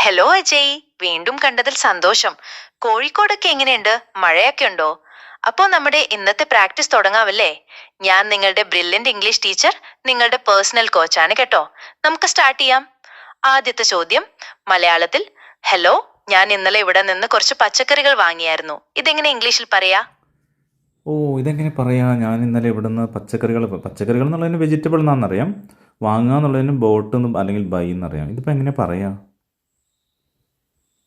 Hello Ajay, വീണ്ടും കണ്ടതിൽ സന്തോഷം. കോഴിക്കോടൊക്കെ എങ്ങനെയുണ്ട്? മഴയൊക്കെ ഉണ്ടോ? അപ്പോ നമ്മുടെ ഇന്നത്തെ പ്രാക്ടീസ് തുടങ്ങാവല്ലേ? ഞാൻ നിങ്ങളുടെ ബ്രില്യന്റ് ഇംഗ്ലീഷ് ടീച്ചർ, നിങ്ങളുടെ പേഴ്സണൽ കോച്ചാണ് കേട്ടോ. നമുക്ക് സ്റ്റാർട്ട് ചെയ്യാം. ആദ്യത്തെ ചോദ്യം മലയാളത്തിൽ. ഹലോ, ഞാൻ ഇന്നലെ ഇവിടെ നിന്ന് കുറച്ച് പച്ചക്കറികൾ വാങ്ങിയായിരുന്നു. ഇതെങ്ങനെ ഇംഗ്ലീഷിൽ പറയാ? ഇതെങ്ങനെ പറയാ? ഞാൻ ഇന്നലെ ഇവിടുന്ന് പച്ചക്കറികൾ എന്നുള്ളതിന് വെജിറ്റബിൾ എന്നാണെന്നറിയാം. വാങ്ങുക എന്നുള്ളതിന് ബോട്ട് അല്ലെങ്കിൽ ബൈ എന്നറിയാം. ഇതിപ്പോൾ എങ്ങനെ പറയാ?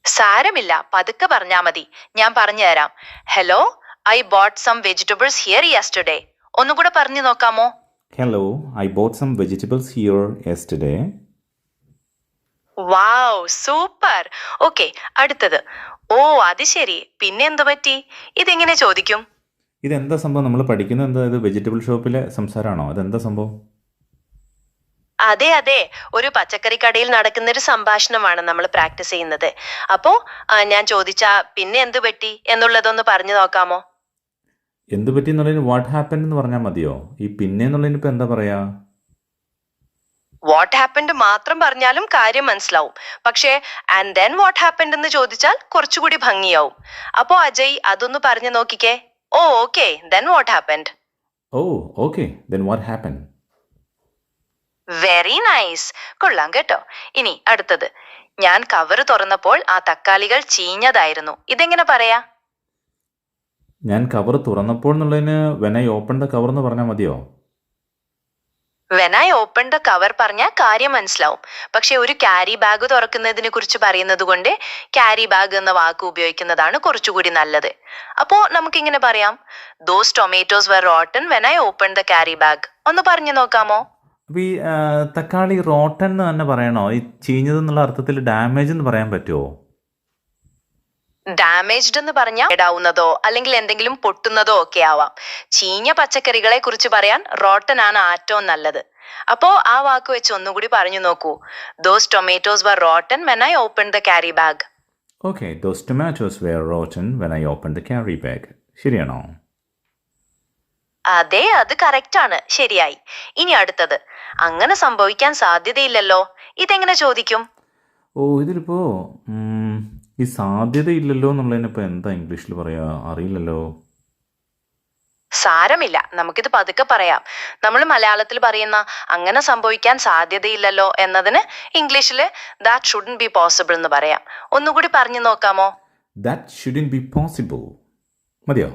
സാരമില്ല, പതുക്കെ പറഞ്ഞാ മതി. ഞാൻ പറഞ്ഞു തരാം. Hello, I bought some vegetables here yesterday. ഒന്നുകൂടെ പറഞ്ഞു നോക്കാമോ? Hello, I bought some vegetables here yesterday. Wow, super. Okay, അടുത്തത്. ഓ, അത് ശരി. പിന്നെ എന്തു പറ്റി? ഇതെങ്ങനെ ചോദിക്കും? ഇതെന്താ സംഭവം? നമ്മൾ പഠിക്കുന്നത് എന്താ? ഇത് വെജിറ്റബിൾ ഷോപ്പിലെ സംസാരമാണോ? അതെന്താ സംഭവം? അതെ അതെ, ഒരു പച്ചക്കറി കടയിൽ നടക്കുന്ന ഒരു സംഭാഷണമാണ് നമ്മൾ പ്രാക്ടീസ് ചെയ്യുന്നത്. അപ്പോ ഞാൻ ചോദിച്ചാ പിന്നെ എന്തു പറ്റി എന്നുള്ളതൊന്ന് പറഞ്ഞു നോക്കാമോ? എന്ത് പറ്റി എന്നുള്ളതിന് വാട്ട് ഹാപ്പൻ എന്ന് പറഞ്ഞാൽ മതിയോ? ഈ പിന്നെ എന്നുള്ളതിന് ഇപ്പം എന്താ പറയാ? വാട്ട് ഹാപ്പൻഡ് മാത്രം പറഞ്ഞാലും കാര്യം മനസ്സിലാവും. പക്ഷേ ആൻഡ് ദെൻ വാട്ട് ഹാപ്പൻഡ് എന്ന് ചോദിച്ചാൽ കുറച്ചുകൂടി ഭംഗിയാവും. അപ്പോ അജയ് അതൊന്ന് പറഞ്ഞു നോക്കിക്കേ. Oh okay, then what happened? Okay, then what happen? Very nice, കൊള്ളാം കേട്ടോ. ഇനി അടുത്തത്. ഞാൻ കവർ തുറന്നപ്പോൾ ആ തക്കാളികൾ ചീഞ്ഞതായിരുന്നു. ഇതെങ്ങനെ പറയാ? ഞാൻ കവർ തുറന്നപ്പോൾ എന്നുള്ളതിന് when I open the cover എന്ന് പറഞ്ഞാൽ മതിയോ? When I open the cover പറഞ്ഞാൽ കാര്യം മനസ്സിലാവും. പക്ഷെ ഒരു ക്യാരി ബാഗ് തുറക്കുന്നതിനെ കുറിച്ച് പറയുന്നത് കൊണ്ട് ക്യാരി ബാഗ് എന്ന വാക്ക് ഉപയോഗിക്കുന്നതാണ് കുറച്ചുകൂടി നല്ലത്. അപ്പോ നമുക്കിങ്ങനെ പറയാം. Those tomatoes were rotten when I open the carry bag. ഒന്ന് പറഞ്ഞു നോക്കാമോ? അപ്പോൾ ഈ തക്കാളി റോട്ടൻ എന്ന് തന്നെ പറയണോ? ഈ ചീഞ്ഞതെന്നുള്ള അർത്ഥത്തിൽ ഡാമേജ് എന്ന് പറയാൻ പറ്റുമോ? ഡാമേജ്ഡ് എന്ന് പറഞ്ഞാൽ കേടാവുന്നതോ അല്ലെങ്കിൽ എന്തെങ്കിലും പൊട്ടുന്നതോ ഒക്കെ ആവാം. ചീഞ്ഞ പച്ചക്കറികളെ കുറിച്ച് പറയാൻ റോട്ടൻ ആണ് ഏറ്റവും നല്ലത്. അപ്പോ ആ വാക്ക് വെച്ച് ഒന്നുകൂടി പറഞ്ഞു നോക്കൂ. Those tomatoes were rotten when I open the carry bag. Okay, those tomatoes were rotten when I open the carry bag. ശരിയാണോ? അതെ, അത് കറക്റ്റ് ആണ്. ശരിയായി. ഇനി അടുത്തത്. അങ്ങനെ സംഭവിക്കാൻ സാധ്യതയില്ലല്ലോ. ഇതെങ്ങനെ ചോദിക്കും? ഇതിലിപ്പോ ഈ സാധ്യതയില്ലല്ലോ എന്നുള്ളതിനിപ്പോൾ എന്താ ഇംഗ്ലീഷിൽ പറയാ? അറിയില്ലല്ലോ. സാരമില്ല, നമുക്കിത് പതുക്കെ പറയാം. നമ്മൾ മലയാളത്തിൽ പറയുന്ന അങ്ങനെ സംഭവിക്കാൻ സാധ്യതയില്ലല്ലോ എന്നതിന് ഇംഗ്ലീഷില് ദാറ്റ് ഷുഡന്റ് ബി പോസിബിൾ എന്ന് പറയാം. ഒന്നുകൂടി പറഞ്ഞു നോക്കാമോ? ദാറ്റ് ഷുഡന്റ് ബി പോസിബിൾ മതിയോ?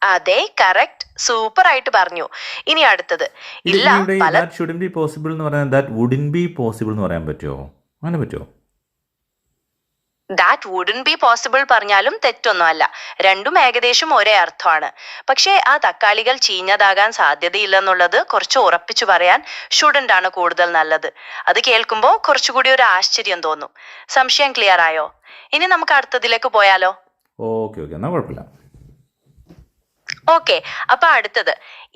അതെ, കറക്റ്റ്. സൂപ്പർ ആയിട്ട് പറഞ്ഞു. ഇനി അടുത്തത്. ഇല്ല, ദാറ്റ് ഷുഡന്റ് ബി പോസിബിൾ എന്ന് പറയാൻ ദാറ്റ് വുഡന്റ് ബി പോസിബിൾ എന്ന് പറയാൻ പറ്റുമോ? അങ്ങനെ പറ്റുമോ? ദാറ്റ് വുഡന്റ് ബി പോസിബിൾ പറഞ്ഞാലും തെറ്റൊന്നുമല്ല. രണ്ടും ഏകദേശം ഒരേ അർത്ഥമാണ്. പക്ഷേ ആ തക്കാളികൾ ചീഞ്ഞതാകാൻ സാധ്യതയില്ലെന്നുള്ളത് കുറച്ച് ഉറപ്പിച്ചു പറയാൻ ഷുഡന്റ് ആണ് കൂടുതൽ നല്ലത്. അത് കേൾക്കുമ്പോൾ കുറച്ചുകൂടി ഒരു ആശ്ചര്യം തോന്നും. സംശയം ക്ലിയർ ആയോ? ഇനി നമുക്ക് അടുത്തതിലേക്ക് പോയാലോ? ഓക്കെ, എന്നാ കുഴപ്പമില്ല. ഓക്കെ, അപ്പൊ അടുത്തത്.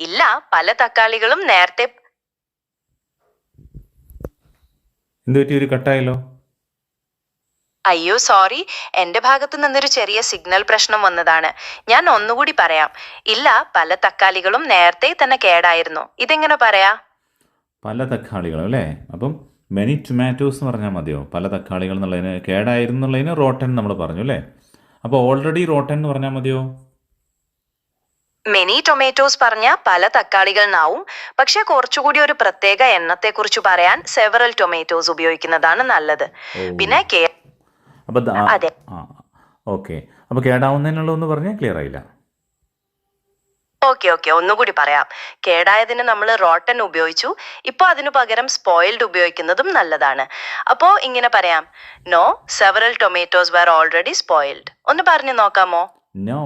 ഇല്ല, പല തക്കാളികളും നേരത്തെ. എന്ത് പറ്റി? ഒരു കട്ടായല്ലോ. അയ്യോ സോറി, എന്റെ ഭാഗത്ത് നിന്നൊരു ചെറിയ സിഗ്നൽ പ്രശ്നം വന്നതാണ്. ഞാൻ ഒന്നുകൂടി പറയാം. ഇല്ല, പല തക്കാളികളും നേരത്തെ തന്നെ കേടായിരുന്നു. ഇതെങ്ങനെ പറയാ? പല തക്കാളികളും അല്ലേ? അപ്പം മെനി ടൊമാറ്റോസ് എന്ന് പറഞ്ഞാൽ മതിയോ? പല തക്കാളികൾ എന്നുള്ളതിന് കേടായിരുന്നുള്ളതിന് റോട്ടൻ നമ്മൾ പറഞ്ഞു അല്ലേ? അപ്പോൾ ഓൾറെഡി റോട്ടൻ എന്ന് പറഞ്ഞാൽ മതിയോ? മെനി ടൊമാറ്റോസ് പറഞ്ഞ പല തക്കാളികൾ എന്നാവും. പക്ഷെ കുറച്ചുകൂടി ഒരു പ്രത്യേക എണ്ണത്തെ കുറിച്ച് പറയാൻ സെവറൽ ടൊമാറ്റോസ് ഉപയോഗിക്കുന്നതാണ് നല്ലത്. പിന്നെ അതെ. ഓക്കെ, അപ്പോൾ കേടാവുന്നതിനുള്ള ഒന്ന് പറഞ്ഞാൽ ക്ലിയർ ആയില്ല. ഓക്കെ, ഒന്നുകൂടി പറയാം. കേടായതിന് നമ്മൾ റോട്ടൻ ഉപയോഗിച്ചു. ഇപ്പൊ അതിനു പകരം സ്പോയിൽഡ് ഉപയോഗിക്കുന്നതും നല്ലതാണ്. അപ്പോ ഇങ്ങനെ പറയാം. No, several tomatoes were already spoiled. ഒന്ന് പറഞ്ഞു നോക്കാമോ? No,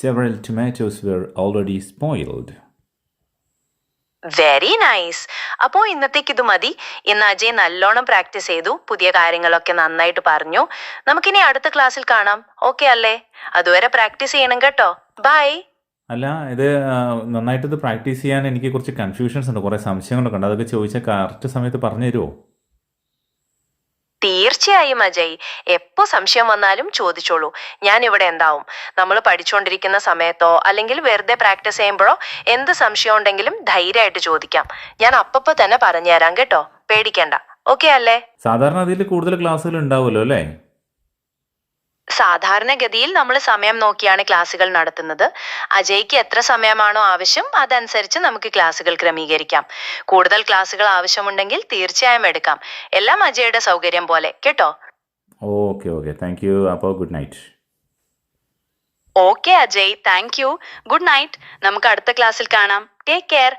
several tomatoes were already spoiled. Very nice. അപ്പോ ഇന്നത്തേക്ക് ഇത് മതി. ഇന്ന് അജയ് നല്ലോണം പ്രാക്ടീസ് ചെയ്തു. പുതിയ കാര്യങ്ങളൊക്കെ നന്നായിട്ട് പറഞ്ഞു. നമുക്കിനി അടുത്ത ക്ലാസ്സിൽ കാണാം. ഓക്കെ അല്ലേ? അതുവരെ പ്രാക്ടീസ് ചെയ്യണം കേട്ടോ. ബൈ. അല്ല, ഇത് നന്നായിട്ട് പ്രാക്ടീസ് ചെയ്യാൻ എനിക്ക് കുറച്ച് കൺഫ്യൂഷൻസ് ഉണ്ട്, കുറേ സംശയങ്ങളൊക്കെ ഉണ്ട്. അതൊക്കെ ചോദിച്ചാൽ കറക്റ്റ് സമയത്ത് പറഞ്ഞു തരുമോ? തീർച്ചയായും അജയ്, എപ്പോ സംശയം വന്നാലും ചോദിച്ചോളൂ. ഞാൻ ഇവിടെ ഉണ്ടാവും. നമ്മൾ പഠിച്ചുകൊണ്ടിരിക്കുന്ന സമയത്തോ അല്ലെങ്കിൽ വെറുതെ പ്രാക്ടീസ് ചെയ്യുമ്പോഴോ എന്ത് സംശയം ഉണ്ടെങ്കിലും ധൈര്യമായിട്ട് ചോദിക്കാം. ഞാൻ അപ്പപ്പോ തന്നെ പറഞ്ഞു തരാം കേട്ടോ. പേടിക്കണ്ട. ഓക്കെ അല്ലേ? സാധാരണ അതിൽ കൂടുതൽ ക്ലാസ്സുകൾ ഉണ്ടാവുമല്ലോ അല്ലേ? സാധാരണഗതിയിൽ നമ്മൾ സമയം നോക്കിയാണ് ക്ലാസ്സുകൾ നടത്തുന്നത്. അജയ്ക്ക് എത്ര സമയമാണോ ആവശ്യം അതനുസരിച്ച് നമുക്ക് ക്ലാസ്സുകൾ ക്രമീകരിക്കാം. കൂടുതൽ ക്ലാസ്സുകൾ ആവശ്യമുണ്ടെങ്കിൽ തീർച്ചയായും എടുക്കാം. എല്ലാം അജയുടെ സൗകര്യം പോലെ കേട്ടോ. Okay thank you. അപ്പോൾ good night. Okay Ajay, thank you. Good night. നമുക്ക് അടുത്ത ക്ലാസ്സിൽ കാണാം. Take care.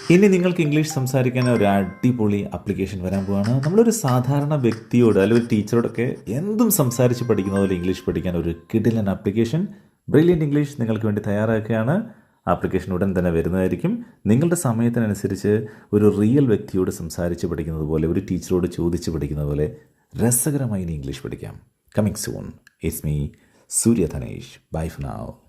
ഇനി നിങ്ങൾക്ക് ഇംഗ്ലീഷ് സംസാരിക്കാൻ ഒരു അടിപൊളി ആപ്ലിക്കേഷൻ വരാൻ പോവാണ്. നമ്മളൊരു സാധാരണ വ്യക്തിയോട് അല്ലെങ്കിൽ ഒരു ടീച്ചറോടൊക്കെ എന്തും സംസാരിച്ച് പഠിക്കുന്ന പോലെ ഇംഗ്ലീഷ് പഠിക്കാൻ ഒരു കിടിലൻ ആപ്ലിക്കേഷൻ ബ്രില്യൻറ്റ് ഇംഗ്ലീഷ് നിങ്ങൾക്ക് വേണ്ടി തയ്യാറാക്കുകയാണ്. ആപ്ലിക്കേഷൻ ഉടൻ തന്നെ വരുന്നതായിരിക്കും. നിങ്ങളുടെ സമയത്തിനനുസരിച്ച് ഒരു റിയൽ വ്യക്തിയോട് സംസാരിച്ച് പഠിക്കുന്നത് പോലെ, ഒരു ടീച്ചറോട് ചോദിച്ച് പഠിക്കുന്നത് പോലെ രസകരമായി ഇനി ഇംഗ്ലീഷ് പഠിക്കാം. Coming soon. It's me Surya Dhanesh. Bye for now.